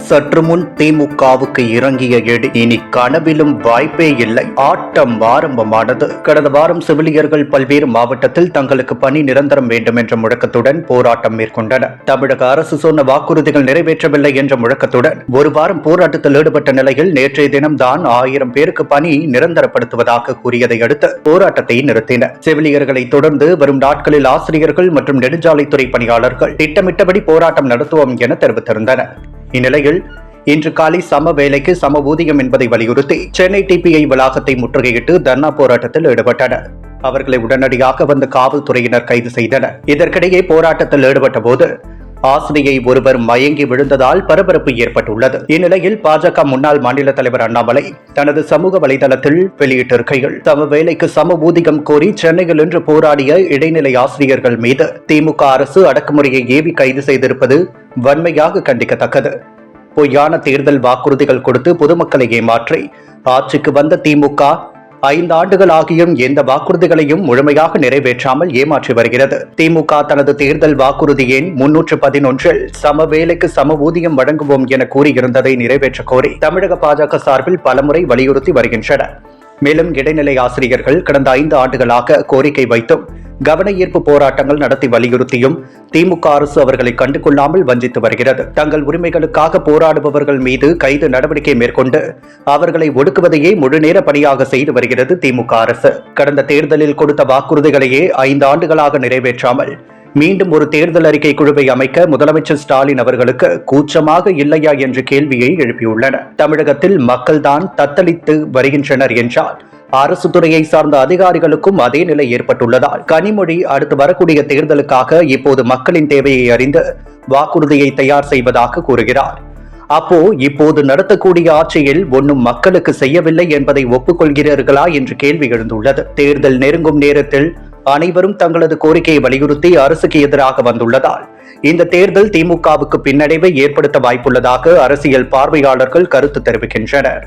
சற்று முன் திமுகவுக்கு இறங்கிய எடி இனி கனவிலும் வாய்ப்பே இல்லை. ஆட்டம் ஆரம்பமானது. கடந்த வாரம் செவிலியர்கள் பல்வேறு மாவட்டத்தில் தங்களுக்கு பணி நிரந்தரம் வேண்டும் என்ற முழக்கத்துடன் போராட்டம் மேற்கொண்டனர். தமிழக அரசு சொன்ன வாக்குறுதிகள் நிறைவேற்றவில்லை என்ற முழக்கத்துடன் ஒரு வாரம் போராட்டத்தில் ஈடுபட்ட நிலையில் நேற்றைய தினம்தான் 1000 பேருக்கு பணி நிரந்தரப்படுத்துவதாக கூறியதை அடுத்து போராட்டத்தை நிறுத்தினர். செவிலியர்களை தொடர்ந்து வரும் நாட்களில் ஆசிரியர்கள் மற்றும் நெடுஞ்சாலைத்துறை பணியாளர்கள் திட்டமிட்டபடி போராட்டம் நடத்துவோம் என தெரிவித்திருந்தனர். இந்நிலையில் இன்று காலை சம வேலைக்கு சம ஊதியம் என்பதை வலியுறுத்தி சென்னை டிபிஐ வளாகத்தை முற்றுகையிட்டு தர்ணா போராட்டத்தில் ஈடுபட்டனர். அவர்களை உடனடியாக வந்த காவல்துறையினர் கைது செய்தனர். இதற்கிடையே போராட்டத்தில் ஈடுபட்ட போது ஆசிரியை ஒருவர் மயங்கி விழுந்ததால் பரபரப்பு ஏற்பட்டுள்ளது. இந்நிலையில் பாஜக முன்னாள் மாநில தலைவர் அண்ணாமலை தனது சமூக வலைதளத்தில் வெளியிட்டிருக்கையில் சம வேலைக்கு சம ஊதியம் கோரி சென்னையில் இன்று போராடிய இடைநிலை ஆசிரியர்கள் மீது திமுக அரசு அடக்குமுறையை ஏவி கைது செய்திருப்பது வன்மையாக கண்டிக்கத்தக்கது. பொய்யான தேர்தல் வாக்குறுதிகள் கொடுத்து பொதுமக்களை ஏமாற்றி ஆட்சிக்கு வந்த திமுக 5 ஆண்டுகள் ஆகியும் எந்த வாக்குறுதிகளையும் முழுமையாக நிறைவேற்றாமல் ஏமாற்றி வருகிறது. திமுக தனது தேர்தல் வாக்குறுதி எண் 311 சம வேலைக்கு சம ஊதியம் வழங்குவோம் என கூறியிருந்ததை நிறைவேற்ற கோரி தமிழக பாஜக சார்பில் பலமுறை வலியுறுத்தி வருகின்றனர். மேலும் இடைநிலை ஆசிரியர்கள் கடந்த 5 ஆண்டுகளாக கோரிக்கை வைத்தும் கவன ஈர்ப்பு போராட்டங்கள் நடத்தி வலியுறுத்தியும் திமுக அரசு அவர்களை கண்டுகொள்ளாமல் வஞ்சித்து வருகிறது. தங்கள் உரிமைகளுக்காக போராடுபவர்கள் மீது கைது நடவடிக்கை மேற்கொண்டு அவர்களை ஒடுக்குவதையே முழுநேர பணியாக செய்து வருகிறது திமுக அரசு. கடந்த தேர்தலில் கொடுத்த வாக்குறுதிகளையே 5 ஆண்டுகளாக நிறைவேற்றாமல் மீண்டும் ஒரு தேர்தல் அறிக்கை குழுவை அமைக்க முதலமைச்சர் ஸ்டாலின் அவர்களுக்கு கூச்சமாக இல்லையா என்ற கேள்வியை எழுப்பியுள்ளனர். தமிழகத்தில் மக்கள்தான் தத்தளித்து வருகின்றனர் என்றால் அரசு துறையை சார்ந்த அதிகாரிகளுக்கும் அதே நிலை ஏற்பட்டுள்ளதால் கனிமொழி அடுத்து வரக்கூடிய தேர்தலுக்காக இப்போது மக்களின் தேவையை அறிந்து வாக்குறுதியை தயார் செய்வதாக கூறுகிறார். இப்போது நடத்தக்கூடிய ஆட்சியில் ஒன்றும் மக்களுக்கு செய்யவில்லை என்பதை ஒப்புக்கொள்கிறீர்களா என்று கேள்வி எழுந்துள்ளது. தேர்தல் நெருங்கும் நேரத்தில் அனைவரும் தங்களது கோரிக்கையை வலியுறுத்தி அரசுக்கு எதிராக வந்துள்ளதால் இந்த தேர்தல் திமுகவுக்கு பின்னடைவை ஏற்படுத்த வாய்ப்புள்ளதாக அரசியல் பார்வையாளர்கள் கருத்து தெரிவிக்கின்றனர்.